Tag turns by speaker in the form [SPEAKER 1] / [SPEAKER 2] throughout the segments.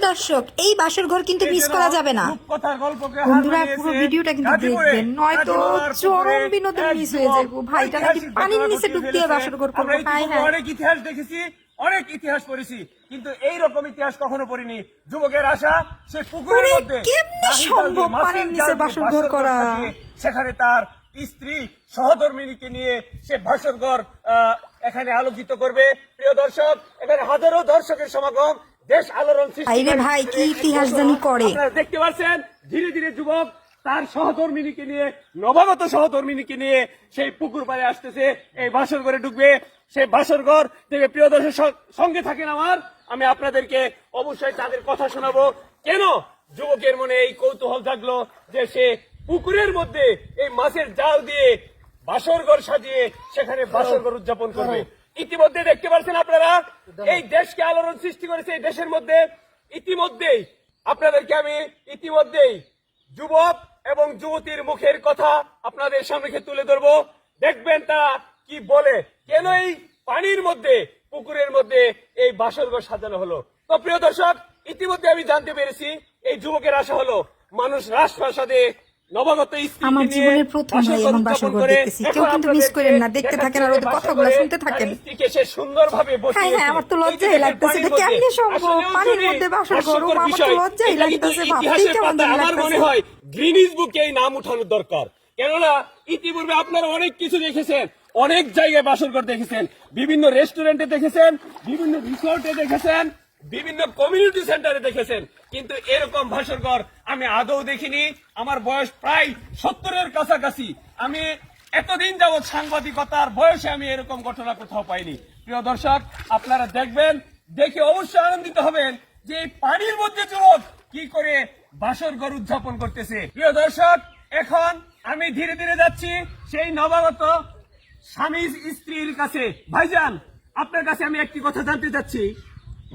[SPEAKER 1] দর্শক, এই বাসর ঘর কিন্তু মিস করা যাবে না। বন্ধুরা পুরো ভিডিওটা কিন্তু দেখবেন, নয়তো চরম বিনোদন মিস হয়ে যাবে। ভাইটা নাকি পানির নিচে ডুব দিয়ে বাসর ঘর করবে। হাই হাই,
[SPEAKER 2] অনেক ইতিহাস দেখেছি, অনেক ইতিহাস পড়েছি, কিন্তু এইরকম ইতিহাস কখনো পড়িনি। যুবকের আশা সে পুকুরের মধ্যে
[SPEAKER 1] কেমনে সম্ভব পানির নিচে বাসর ঘর করা?
[SPEAKER 2] সেখানে তার স্ত্রী সহধর্মিনীকে নিয়ে সে বাসর ঘর এখানে আলোকিত করবে। প্রিয় দর্শক, এখানে হাজারো দর্শকের সমাগম, দেশ আলোড়ন সৃষ্টি।
[SPEAKER 1] ভাই কি ইতিহাস জানি করে।
[SPEAKER 2] আপনারা দেখতে পাচ্ছেন ধীরে ধীরে যুবক তার সহধর্মিনীকে নিয়ে, নবাগত সহধর্মিনীকে নিয়ে সেই পুকুর পাড়ে আসতেছে, এই বাসর ঘরে ঢুকবে। সেই বাসর ঘর থেকে প্রিয় দর্শক সঙ্গে থাকেন আমার, আমি আপনাদেরকে অবশ্যই তাদের কথা শোনাবো। কেন যুবকের মনে এই কৌতূহল জাগলো যে সে পুকুরের মধ্যে এই মাছের জাল দিয়ে বাসর ঘর সাজিয়ে সেখানে বাসর ঘর উদযাপন করবে। ইতিমধ্যে দেখতে পাচ্ছেন আপনারা, এই দেশকে আলোড়ন সৃষ্টি করেছে। এই দেশের মধ্যে ইতিমধ্যেই আপনাদেরকে আমি যুবক এবং যুবতীর মুখের কথা আপনাদের সামনে তুলে ধরবো। দেখবেন তা কি বলে, কেন এই পানির মধ্যে, পুকুরের মধ্যে এই বাসর ঘর সাজানো হলো। তো প্রিয় দর্শক, ইতিমধ্যে আমি জানতে পেরেছি এই যুবকের আশা হলো মানুষ রাজপ্রাসাদে নবাগত
[SPEAKER 1] আমার জীবনের প্রথম এমন বাসর ঘর দেখতেছি। কেউ কিন্তু মিস করেন না, দেখতে থাকেন আর ওদের কথাগুলো শুনতে থাকেন।
[SPEAKER 2] সুন্দরভাবে
[SPEAKER 1] হ্যাঁ হ্যাঁ, আমার তো লজ্জাই লাগতেছে। এটা কেমনে সম্ভব পানির মধ্যে বাসর ঘর? আমার তো লজ্জাই লাগতেছে, ভাবতেই কেমন জানি
[SPEAKER 2] আমার মনে
[SPEAKER 1] লাগতেছে।
[SPEAKER 2] হয় গ্রিনিজ বুকে এই নাম উঠানোর দরকার। কেননা ইতিপূর্বে আপনারা অনেক কিছু দেখেছেন, অনেক জায়গায় বাসর ঘর দেখেছেন, বিভিন্ন রেস্টুরেন্টে দেখেছেন, বিভিন্ন রিসোর্টে দেখেছেন, বিভিন্ন কমিউনিটি সেন্টারে দেখেছেন, কিন্তু এরকম বাসর ঘর আমি আদৌ দেখিনি। আমার বয়স প্রায় 70-এর কাছাকাছি। আমি এতদিন যাবৎ সাংবাদিকতার বয়সে আমি এরকম ঘটনা কোথাও পাইনি। প্রিয় দর্শক, আপনারা দেখবেন, দেখে অবশ্যই আনন্দিত হবেন যে এই পানির মধ্যে যুবক কি করে বাসর ঘর উদযাপন করতেছে। প্রিয় দর্শক, এখন আমি ধীরে ধীরে যাচ্ছি সেই নবাগত স্বামী স্ত্রীর কাছে। ভাইজান, আপনার কাছে আমি একটি কথা জানতে চাচ্ছি।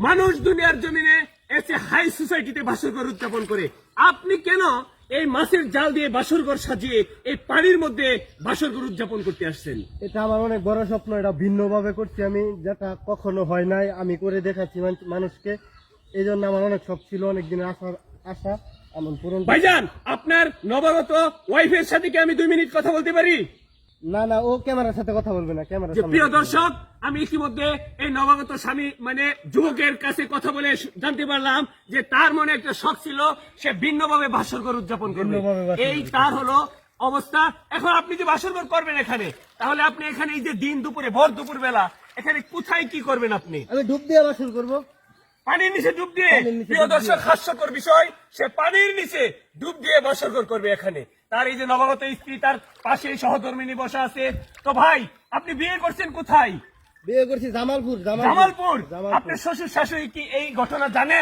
[SPEAKER 2] মানুষ দুনিয়ার জমিনে এসে হাই সোসাইটিতে বাসর ঘর উদযাপন করে, আপনি কেন এই মাছের জাল দিয়ে বাসর ঘর সাজিয়ে এই পানির মধ্যে বাসর ঘর উদযাপন করতে আসছেন?
[SPEAKER 3] এটা আমার অনেক বড় স্বপ্ন, এটা ভিন্ন ভাবে করছি আমি, যেটা কখনো হয় নাই। আমি করে দেখাচ্ছি মানুষকে, এই জন্য আমার অনেক শখ ছিল, অনেক দিনের আশা এমন পূরণ।
[SPEAKER 2] ভাইজান, আপনার নবাগত ওয়াইফের সাথে কি আমি 2 মিনিট কথা বলতে পারি?
[SPEAKER 3] না না, ও ক্যামেরার সাথে কথা বলবে না। ক্যামেরার সামনে।
[SPEAKER 2] প্রিয় দর্শক, আমি ইতিমধ্যে এই নবাগত স্বামী যুবকের কাছে কথা বলে জানতে পারলাম যে তার মনে একটা শখ ছিল, সে ভিন্নভাবে বাসর ঘর উদযাপন করবে। এই তার হলো অবস্থা। এখন আপনি যে বাসর ঘর করবেন এখানে, তাহলে আপনি এখানে এই যে দিন দুপুরে, ভর দুপুর বেলা এখানে কোথায় কি করবেন? আপনি
[SPEAKER 3] আমি ডুব দিয়ে বাসর করবো,
[SPEAKER 2] পানির নিচে ডুব দিয়ে। প্রিয় দর্শক, হাস্যকর বিষয়, সে পানির নিচে ডুব দিয়ে বাসর ঘর করবে এখানে। তার এই যে নবাগত স্ত্রী, তার পাশে সহধর্মিনী বসা আছে। তো ভাই, আপনি বিয়ে করছেন কোথায়?
[SPEAKER 3] বিয়ে করছি জামালপুর।
[SPEAKER 2] জামালপুর। আপনার শ্বশুর শাশুড়ি কি এই ঘটনা জানে?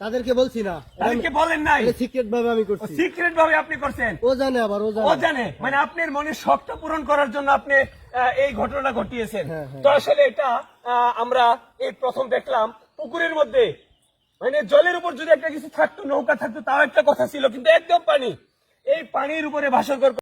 [SPEAKER 3] তাদেরকে বলছি না,
[SPEAKER 2] তাদেরকে বলেন নাই?
[SPEAKER 3] সিক্রেট ভাবে আমি করছি।
[SPEAKER 2] সিক্রেট ভাবে আপনি করছেন?
[SPEAKER 3] ও জানে, আবার ও
[SPEAKER 2] জানে। আপনার মনে শখটা পূরণ করার জন্য আপনি এই ঘটনা ঘটিয়েছেন।
[SPEAKER 3] হ্যাঁ।
[SPEAKER 2] তো আসলে এটা আমরা এই প্রথম দেখলাম পুকুরের মধ্যে, জলের উপর যদি একটা কিছু থাকতো, নৌকা থাকতো, তাও একটা কথা ছিল, কিন্তু একদম পানি, এই পানির উপরে বাসর ঘর